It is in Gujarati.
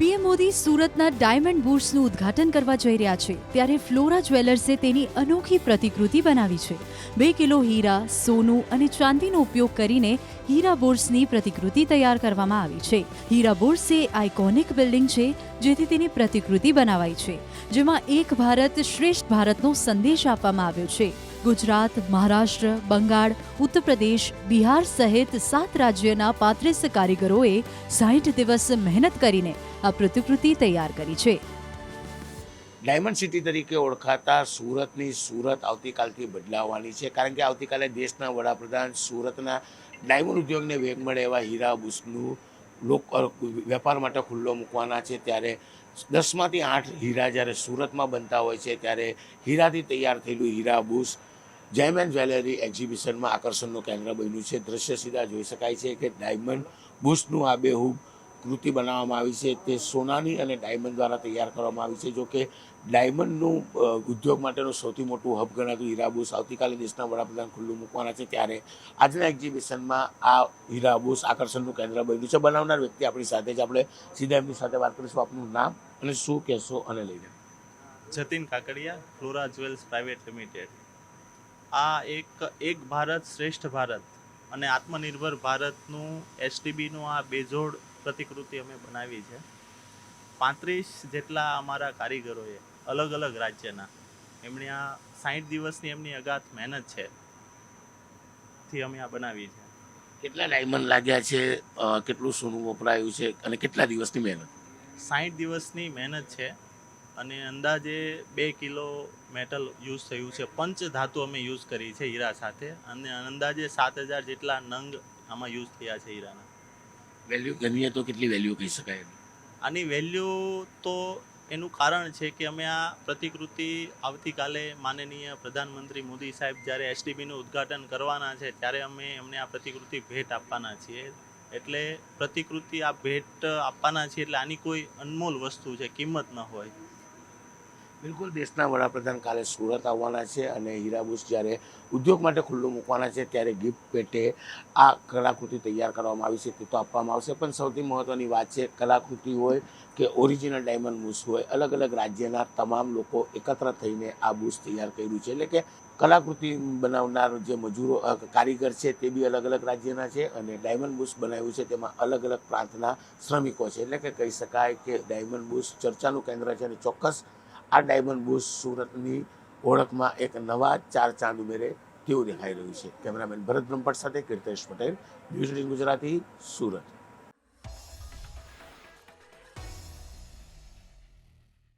પીએમ મોદી સુરતના ડાયમંડ બુર્સનું ઉદ્ઘાટન કરવા જઈ રહ્યા છે ત્યારે ફ્લોરા જ્વેલર્સે તેની અનોખી પ્રતિકૃતિ બનાવી છે। 2 કિલો હીરા, સોનું અને ચાંદીનો ઉપયોગ કરીને હીરા બુર્સની પ્રતિકૃતિ તૈયાર કરવામાં આવી છે। હીરા બુર્સ એ આઇકોનિક બિલ્ડિંગ છે જેથી તેની પ્રતિકૃતિ બનાવાઈ છે, જેમાં એક ભારત શ્રેષ્ઠ ભારતનો સંદેશ આપવામાં આવ્યો છે। ગુજરાત, મહારાષ્ટ્ર, બંગાળ, ઉત્તર પ્રદેશ, બિહાર સહિત 7 રાજ્યના 35 કારીગરોએ 60 દિવસ મહેનત કરીને આ પ્રતિકૃતિ તૈયાર કરી છે। ડાયમંડ સિટી તરીકે ઓળખાતા સુરતની સુરત આવતીકાલથી બદલાવવાની છે, કારણ કે આવતીકાલે દેશના વડાપ્રધાન સુરતના ડાયમંડ ઉદ્યોગને વેગ મળે એવા હીરા બુશનું વેપાર માટે ખુલ્લો મૂકવાના છે। ત્યારે 10માંથી 8 હીરા જ્યારે સુરતમાં બનતા હોય છે, ત્યારે હીરાથી તૈયાર થયેલું હીરા બુશ જયમેન જ્વેલરી એક્ઝિબિશનમાં આકર્ષણનું કેન્દ્ર બન્યું છે। દ્રશ્ય સીધા જોઈ શકાય છે કે ડાયમંડ બુશનું આબેહૂબ કૃતિ બનાવવામાં આવી છે તે સોનાની અને ડાયમંડ દ્વારા તૈયાર કરવામાં આવી છે। જો કે ડાયમંડનું ઉદ્યોગ માટેનું સૌથી મોટું હબ ગણાતું હીરા બુશ આવતીકાલે દેશના વડાપ્રધાન ખુલ્લું મૂકવાના છે, ત્યારે આજના એક્ઝિબિશનમાં આ હીરા બુશ આકર્ષણનું કેન્દ્ર બન્યું છે। બનાવનાર વ્યક્તિ આપણી સાથે જ, આપણે સીધા એમની સાથે વાત કરીશું। આપનું નામ અને શું કહેશો અને લઈને? Jatin Kakadiya, Flora Jewels Private Limited. આ એક ભારત શ્રેષ્ઠ ભારત અને આત્મનિર્ભર ભારતનું એસટીબીનું આ બેજોડ પ્રતિકૃતિ અમે બનાવી છે। 35 જેટલા અમારા કારીગરોએ અલગ અલગ રાજ્યના એમણે આ 60 દિવસની એમની અગાધ મહેનત છે થી અમે આ બનાવી છે। કેટલા ડાયમંડ લાગ્યા છે, કેટલું સોનું વપરાયું છે અને કેટલા દિવસની મહેનત? 60 દિવસની મહેનત છે અને અંદાજે 2 કિલો મેટલ યુઝ થયું છે। પંચ ધાતુ અમે યુઝ કરી છે હીરા સાથે, અને અંદાજે 7000 જેટલા નંગ આમાં યુઝ થયા છે હીરાના। વેલ્યુ ગણીએ તો કેટલી વેલ્યુ કહી શકાય? આની વેલ્યુ તો એનું કારણ છે કે અમે આ પ્રતિકૃતિ આવતીકાલે માનનીય પ્રધાનમંત્રી મોદી સાહેબ જ્યારે એસટીબીનું ઉદ્ઘાટન કરવાના છે ત્યારે અમે એમને આ પ્રતિકૃતિ ભેટ આપવાના છીએ। એટલે પ્રતિકૃતિ આ ભેટ આપવાના છીએ એટલે આની કોઈ અનમોલ વસ્તુ છે, કિંમત ન હોય। બિલકુલ, દેશના વડાપ્રધાન કાલે સુરત આવવાના છે અને હીરા બુશ જ્યારે ઉદ્યોગ માટે ખુલ્લું મૂકવાના છે ત્યારે ગિફ્ટ પેટે આ કલાકૃતિ તૈયાર કરવામાં આવી છે તે તો આપવામાં આવશે, પણ સૌથી મહત્ત્વની વાત છે કલાકૃતિ હોય કે ઓરિજિનલ ડાયમંડ બુશ હોય, અલગ અલગ રાજ્યના તમામ લોકો એકત્ર થઈને આ બુશ તૈયાર કર્યું છે। એટલે કે કલાકૃતિ બનાવનાર જે મજૂરો કારીગર છે તે બી અલગ અલગ રાજ્યના છે અને ડાયમંડ બુશ બનાવ્યું છે તેમાં અલગ અલગ પ્રાંતના શ્રમિકો છે। એટલે કે કહી શકાય કે ડાયમંડ બુશ ચર્ચાનું કેન્દ્ર છે અને ચોક્કસ આ ડાયમંડ બુશ સુરતની ઓળખમાં એક નવા 4 ચાંદ ઉમેરે તેવું દેખાઈ રહ્યું છે। કેમેરામેન ભરત બ્રહ્મભટ્ટ સાથે કીર્તેશ પટેલ, ન્યૂઝ 18 ગુજરાતી, સુરત।